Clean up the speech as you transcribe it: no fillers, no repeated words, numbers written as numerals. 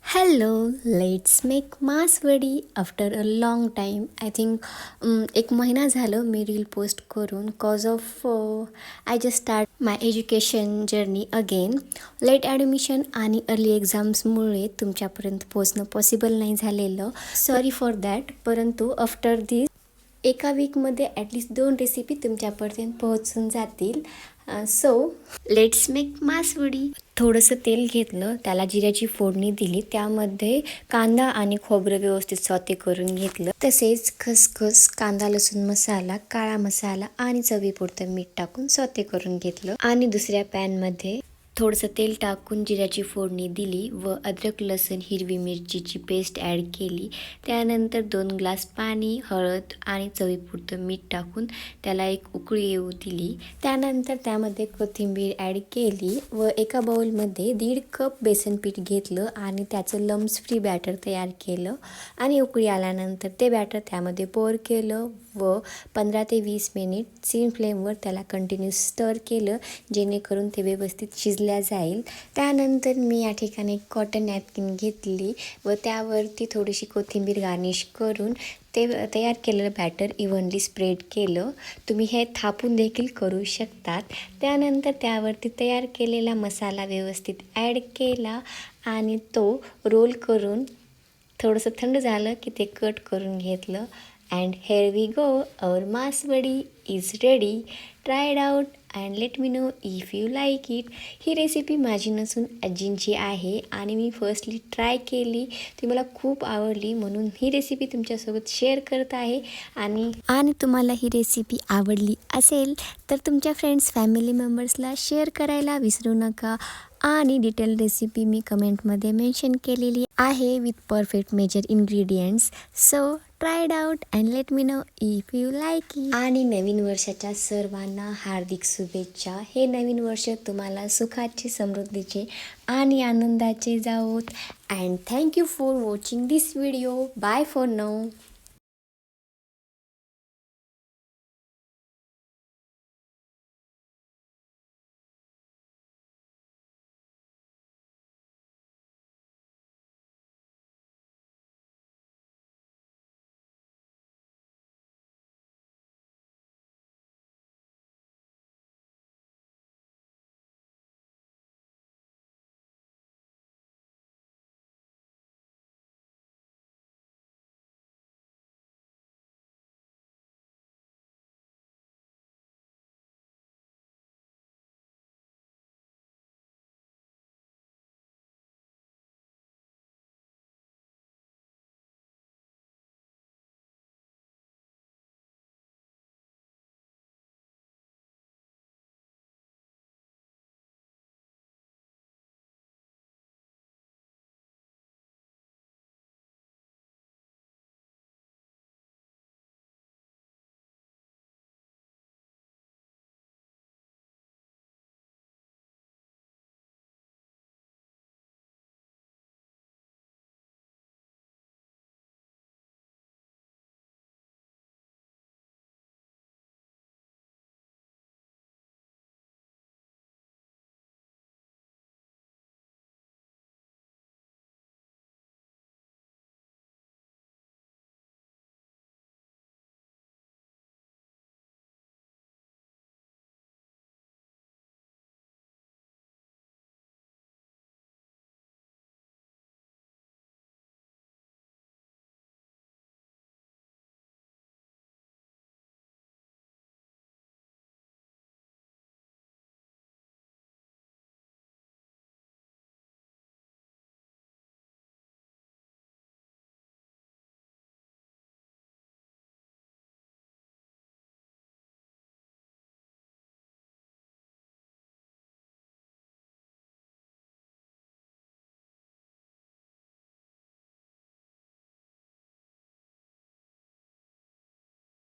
Hello, let's make mas vadi after a long time. I think एक महिना झालं मी रील पोस्ट करून. Cause of I just start my education journey again. Late admission आणि early एक्झाम्समुळे तुमच्यापर्यंत पोचणं पॉसिबल नाही झालेलं. Sorry for that. परंतु आफ्टर दिस एका वीकमध्ये ॲटलिस्ट 2 रेसिपी तुमच्यापर्यंत पोहोचून जातील. सो लेट्स मेक मास वडी. थोडंसं तेल घेतलं, त्याला जिऱ्याची फोडणी दिली, त्यामध्ये कांदा आणि खोबरं व्यवस्थित सॉते करून घेतलं. तसेच खसखस, कांदा लसूण मसाला, काळा मसाला आणि चवीपुरतं मीठ टाकून सॉते करून घेतलं. आणि दुसऱ्या पॅनमध्ये थोडंसं तेल टाकून जिऱ्याची फोडणी दिली व अद्रक लसूण हिरवी मिरचीची पेस्ट ॲड केली. त्यानंतर 2 ग्लास पाणी, हळद आणि चवीपुरतं मीठ टाकून त्याला एक उकळी येऊ दिली. त्यानंतर त्यामध्ये कोथिंबीर ॲड केली व एका बाउलमध्ये 1.5 कप बेसन पीठ घेतलं आणि त्याचं लम्स फ्री बॅटर तयार केलं. आणि उकळी आल्यानंतर ते बॅटर त्यामध्ये पोर केलं व 15 ते 20 मिनिट सिम फ्लेमवर त्याला कंटिन्यू स्टर केलं, जेणेकरून ते व्यवस्थित शिजल्या जाईल. त्यानंतर मी या ठिकाणी कॉटन नॅपकिन घेतली व त्यावरती थोडीशी कोथिंबीर गार्निश करून ते तयार केलेलं बॅटर इव्हनली स्प्रेड केलं. तुम्ही हे थापून देखील करू शकतात. त्यानंतर त्यावरती तयार केलेला मसाला व्यवस्थित ॲड केला आणि तो रोल करून थोडंसं थंड झालं की ते कट करून घेतलं. And here we go, our mas vadi is ready. Try it out and let me know if you like it. ही रेसिपी माझी नसून आजींची आहे आणि मी फर्स्टली ट्राय केली, ती मला खूप आवडली, म्हणून ही रेसिपी तुमच्यासोबत शेअर करत आहे. आणि तुम्हाला ही रेसिपी आवडली असेल तर तुमच्या फ्रेंड्स, फॅमिली मेंबर्सला शेअर करायला विसरू नका. आणि डिटेल रेसिपी मी कमेंटमध्ये मेन्शन केलेली आहे with perfect major ingredients. So try it out and let me know if you like it. आणि नवीन वर्षाच्या सर्वांना हार्दिक शुभेच्छा. हे नवीन वर्ष तुम्हाला सुखाचे, समृद्धीचे आणि आनंदाचे जावोत. And thank you for watching this video. Bye for now.